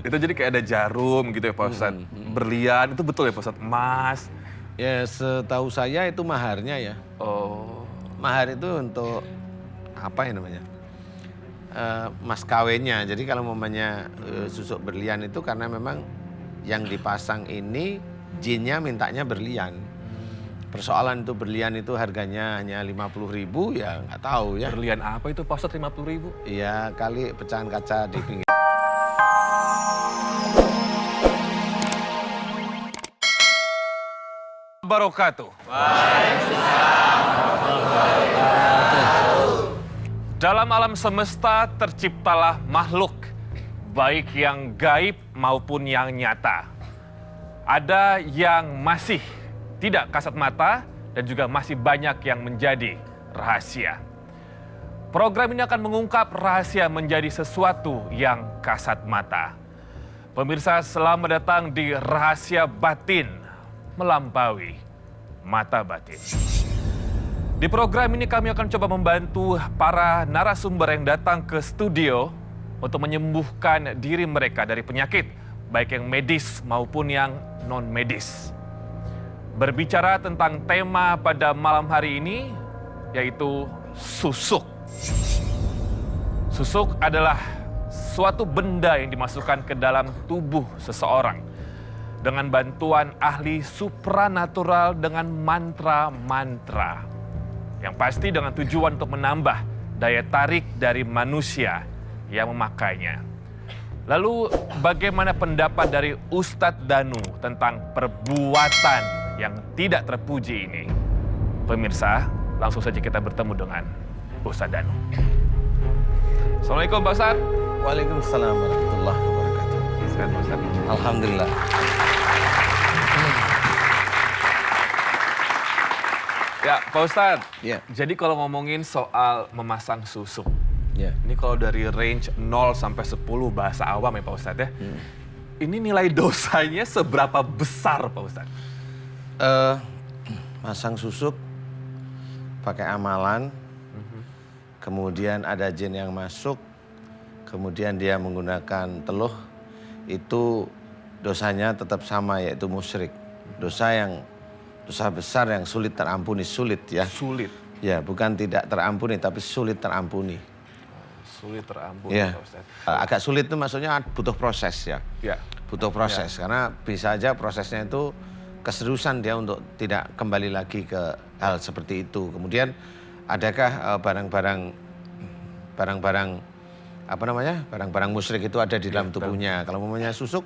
Itu jadi kayak ada jarum gitu ya Pak Ustadz. Berlian, itu betul ya Pak Ustadz? Emas. Ya setahu saya itu maharnya ya. Oh. Mahar itu untuk apa ya namanya? Mas kawinnya. Jadi kalau mamanya susuk berlian itu karena memang yang dipasang ini jinnya mintanya berlian. Persoalan itu berlian itu harganya hanya 50.000 ya nggak tahu ya. Berlian apa itu Pak Ustadz 50.000? Iya kali pecahan kaca di pinggir. Barakatuh. Dalam alam semesta terciptalah makhluk, baik yang gaib maupun yang nyata. Ada yang masih tidak kasat mata dan juga masih banyak yang menjadi rahasia. Program ini akan mengungkap rahasia menjadi sesuatu yang kasat mata. Pemirsa, selamat datang di Rahasia Batin Melampaui Mata Batin. Di program ini kami akan coba membantu para narasumber yang datang ke studio untuk menyembuhkan diri mereka dari penyakit, baik yang medis maupun yang non-medis. Berbicara tentang tema pada malam hari ini, yaitu susuk. Susuk adalah suatu benda yang dimasukkan ke dalam tubuh seseorang dengan bantuan ahli supranatural dengan mantra-mantra. Yang pasti dengan tujuan untuk menambah daya tarik dari manusia yang memakainya. Lalu bagaimana pendapat dari Ustadz Danu tentang perbuatan yang tidak terpuji ini? Pemirsa, langsung saja kita bertemu dengan Ustadz Danu. Assalamualaikum Pak Ustadz. Waalaikumsalam warahmatullahi wabarakatuh. Sehat Pak Ustadz? Alhamdulillah. Ya Pak Ustadz, Ya. jadi kalau ngomongin soal memasang susuk, Ya. ini kalau dari range 0 sampai 10 bahasa awam ya Pak Ustadz ya, ini nilai dosanya seberapa besar Pak Ustadz? Masang susuk pakai amalan, kemudian ada jin yang masuk, kemudian dia menggunakan teluh, itu dosanya tetap sama yaitu musyrik. Dosa besar yang sulit terampuni, sulit ya. Sulit. Ya, bukan tidak terampuni tapi sulit terampuni. Sulit terampuni Ya. Pak Ustadz. Agak sulit itu maksudnya butuh proses ya. Ya. Butuh proses karena bisa aja prosesnya itu keseriusan dia untuk tidak kembali lagi ke hal seperti itu. Kemudian adakah barang-barang musyrik itu ada di dalam tubuhnya. Kalau namanya susuk,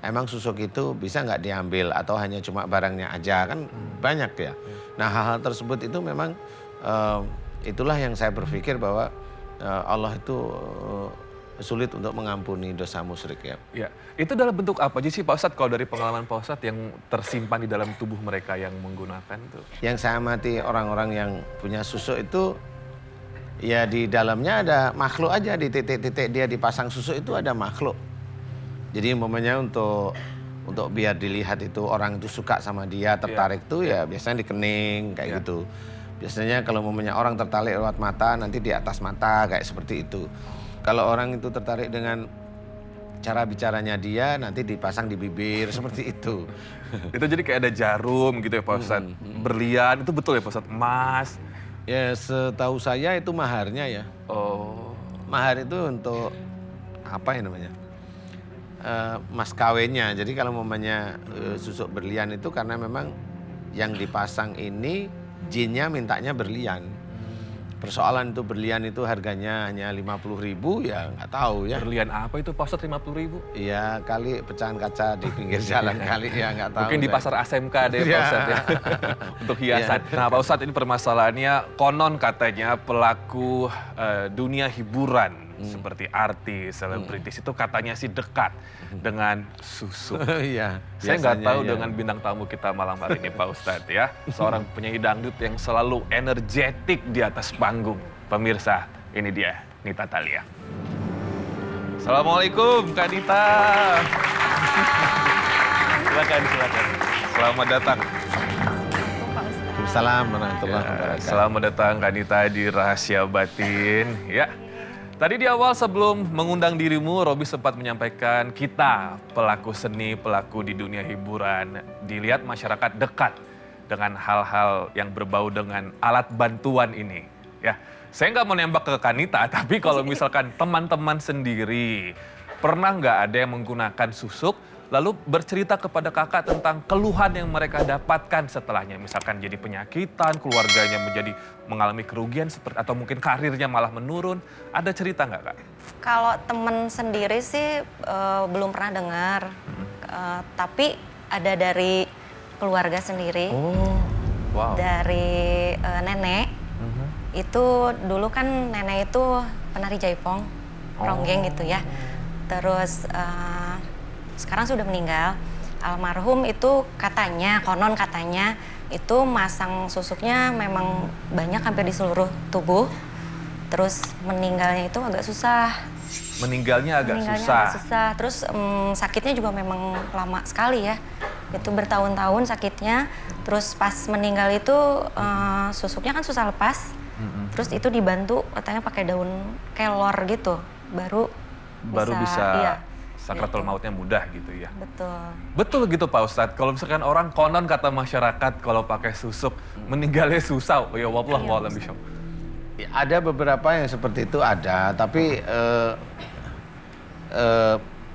emang susuk itu bisa nggak diambil atau hanya cuma barangnya aja kan banyak ya. Nah hal-hal tersebut itu memang itulah yang saya berpikir bahwa Allah itu sulit untuk mengampuni dosa musyrik ya. Ya, itu dalam bentuk apa aja sih Pak Ustadz kalau dari pengalaman Pak Ustadz yang tersimpan di dalam tubuh mereka yang menggunakan itu? Yang saya amati orang-orang yang punya susuk itu ya di dalamnya ada makhluk aja, di titik-titik dia dipasang susuk itu ada makhluk. Jadi umpamanya untuk biar dilihat itu orang itu suka sama dia, tertarik tuh ya biasanya di kening kayak gitu. Biasanya kalau umpamanya orang tertarik lewat mata nanti di atas mata kayak seperti itu. Kalau orang itu tertarik dengan cara bicaranya dia nanti dipasang di bibir seperti itu. Itu jadi kayak ada jarum gitu ya Pak Ustadz. Berlian, itu betul ya Pak Ustadz? Emas. Ya setahu saya itu maharnya ya. Oh. Mahar itu untuk apa ya namanya? Mas kawinnya. Jadi kalau mamanya susuk berlian itu karena memang yang dipasang ini jinnya mintanya berlian. Persoalan itu berlian itu harganya hanya 50.000 ya nggak tahu ya. Berlian apa itu Pak Ustadz 50.000? Iya kali pecahan kaca di pinggir jalan kali ya nggak tahu. Mungkin di saya. pasar ASMK deh Pak Ustadz ya. Untuk hiasan. Nah Pak Ustadz ini permasalahannya konon katanya pelaku dunia hiburan seperti artis, selebritis itu katanya sih dekat dengan susuk. Iya. Saya nggak biasanya tahu ya. dengan bintang tamu kita malam hari ini Pak Ustadz ya. Seorang penyanyi dangdut yang selalu energetik di atas panggung. Pemirsa, ini dia Nita Thalia. Assalamualaikum Kak Nita. Silakan. Selamat datang. Waalaikumsalam warahmatullahi Ya, wabarakatuh. selamat datang Kak Nita di Rahasia Batin. Ya, Tadi di awal sebelum mengundang dirimu, Robi sempat menyampaikan kita pelaku seni, pelaku di dunia hiburan, dilihat masyarakat dekat dengan hal-hal yang berbau dengan alat bantuan ini. Ya, saya nggak mau nembak ke Kanita, tapi kalau misalkan teman-teman sendiri, pernah nggak ada yang menggunakan susuk, lalu bercerita kepada kakak tentang keluhan yang mereka dapatkan setelahnya. Misalkan jadi penyakitan, keluarganya mengalami kerugian, atau mungkin karirnya malah menurun. Ada cerita nggak, Kak? Kalau temen sendiri sih belum pernah dengar. Tapi ada dari keluarga sendiri. Oh, wow. Dari nenek. Itu dulu kan nenek itu penari jaipong, ronggeng gitu ya. Terus sekarang sudah meninggal. Almarhum itu katanya, konon katanya itu masang susuknya memang banyak hampir di seluruh tubuh. Terus meninggalnya itu agak susah. Meninggalnya agak susah. Terus sakitnya juga memang lama sekali ya. Itu bertahun-tahun sakitnya. Terus pas meninggal itu susuknya kan susah lepas. Terus itu dibantu katanya pakai daun kelor gitu. Baru bisa iya. Sakratul mautnya mudah gitu ya. Betul. Betul gitu Pak Ustadz. Kalau misalkan orang konon kata masyarakat kalau pakai susuk meninggalnya susah. Ya wallahu a'lam bishawab. Ada beberapa yang seperti itu ada, tapi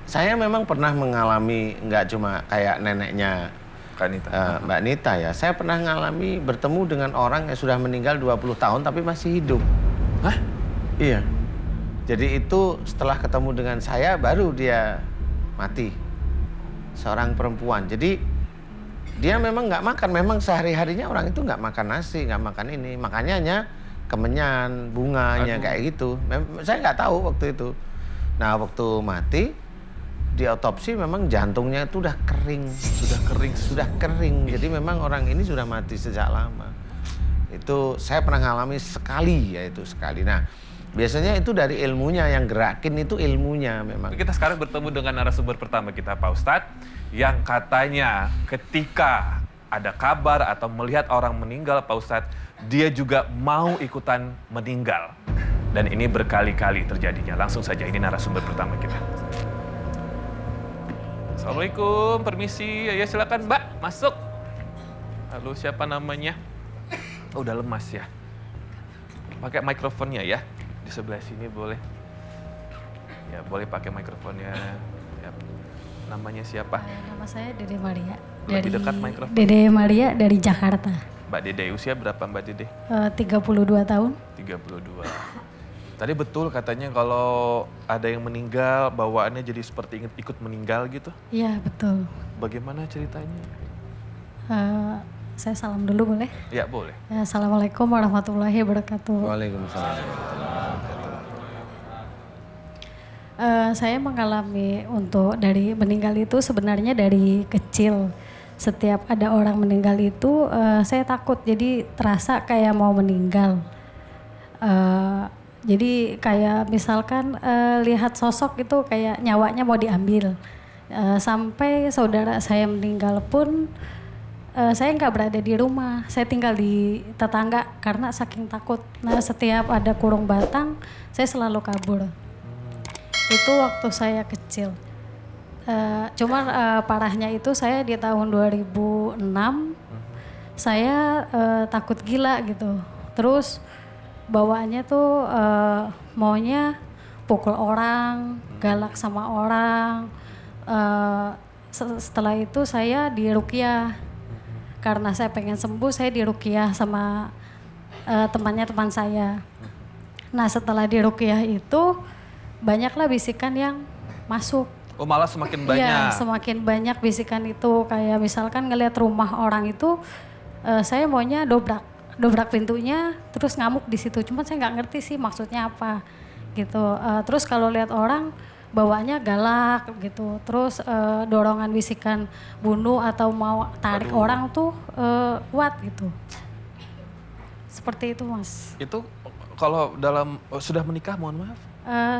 saya memang pernah mengalami nggak cuma kayak neneknya Kanita. Mbak Nita ya. Saya pernah mengalami bertemu dengan orang yang sudah meninggal 20 tahun tapi masih hidup. Hah? Iya. Jadi itu setelah ketemu dengan saya baru dia mati. Seorang perempuan. Jadi dia memang nggak makan. Memang sehari-harinya orang itu nggak makan nasi, nggak makan ini. Makanya hanya kemenyan, bunganya kayak gitu. Saya nggak tahu waktu itu. Nah waktu mati di otopsi memang jantungnya itu udah kering. Sudah kering. Jadi memang orang ini sudah mati sejak lama. Itu saya pernah ngalami sekali ya itu sekali. Nah biasanya itu dari ilmunya, yang gerakin itu ilmunya memang. Kita sekarang bertemu dengan narasumber pertama kita Pak Ustadz, yang katanya ketika ada kabar atau melihat orang meninggal Pak Ustadz, dia juga mau ikutan meninggal. Dan ini berkali-kali terjadinya. Langsung saja, ini narasumber pertama kita. Assalamualaikum, permisi. Ya silakan Mbak, masuk. Halo, siapa namanya? Oh, udah lemas ya. Pakai mikrofonnya ya. Di sebelah sini boleh. Ya, boleh pakai mikrofonnya. Ya. Namanya siapa? Nama saya Dede Maria. Lebih dekat mikrofon. Dede Maria dari Jakarta. Mbak Dede, usia berapa Mbak Dede? 32 tahun. 32. Tadi betul katanya kalau ada yang meninggal, bawaannya jadi seperti ikut meninggal gitu? Iya, betul. Bagaimana ceritanya? Saya salam dulu boleh? Ya, boleh. Assalamualaikum warahmatullahi wabarakatuh. Waalaikumsalam. Saya mengalami untuk dari meninggal itu sebenarnya dari kecil. Setiap ada orang meninggal itu saya takut, jadi terasa kayak mau meninggal. Jadi kayak misalkan lihat sosok itu kayak nyawanya mau diambil. Sampai saudara saya meninggal pun saya nggak berada di rumah, saya tinggal di tetangga karena saking takut. Nah setiap ada kurung batang, saya selalu kabur. Itu waktu saya kecil. Cuman parahnya itu saya di tahun 2006, saya takut gila gitu. Terus bawaannya tuh maunya pukul orang, galak sama orang. Setelah itu saya diruqyah. Karena saya pengen sembuh, saya diruqyah sama teman saya. Nah setelah diruqyah itu banyaklah bisikan yang masuk. Oh malah semakin banyak? Iya, semakin banyak bisikan itu. Kayak misalkan ngelihat rumah orang itu, saya maunya dobrak pintunya, terus ngamuk di situ. Cuman saya nggak ngerti sih maksudnya apa gitu. Terus kalau lihat orang bawaannya galak gitu. Terus dorongan bisikan bunuh atau mau tarik orang tuh kuat gitu. Seperti itu Mas. Itu kalau sudah menikah mohon maaf?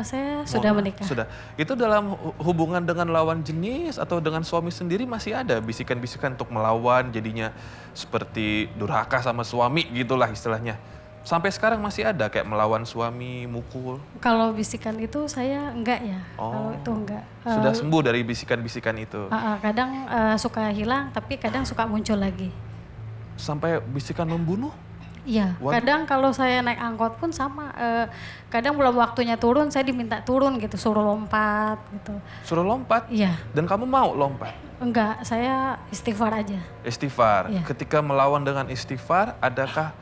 Saya sudah menikah. Sudah. Itu dalam hubungan dengan lawan jenis atau dengan suami sendiri masih ada bisikan-bisikan untuk melawan, jadinya seperti durhaka sama suami gitulah istilahnya. Sampai sekarang masih ada kayak melawan suami, mukul? Kalau bisikan itu saya enggak ya. Kalau itu enggak. Sudah sembuh dari bisikan-bisikan itu? Kadang suka hilang, tapi kadang suka muncul lagi. Sampai bisikan membunuh? Iya, Waduh. kadang kalau saya naik angkot pun sama. Kadang belum waktunya turun, saya diminta turun gitu, suruh lompat gitu. Suruh lompat? Iya, Dan kamu mau lompat? enggak, saya istighfar aja. Istighfar. Iya. Ketika melawan dengan istighfar, adakah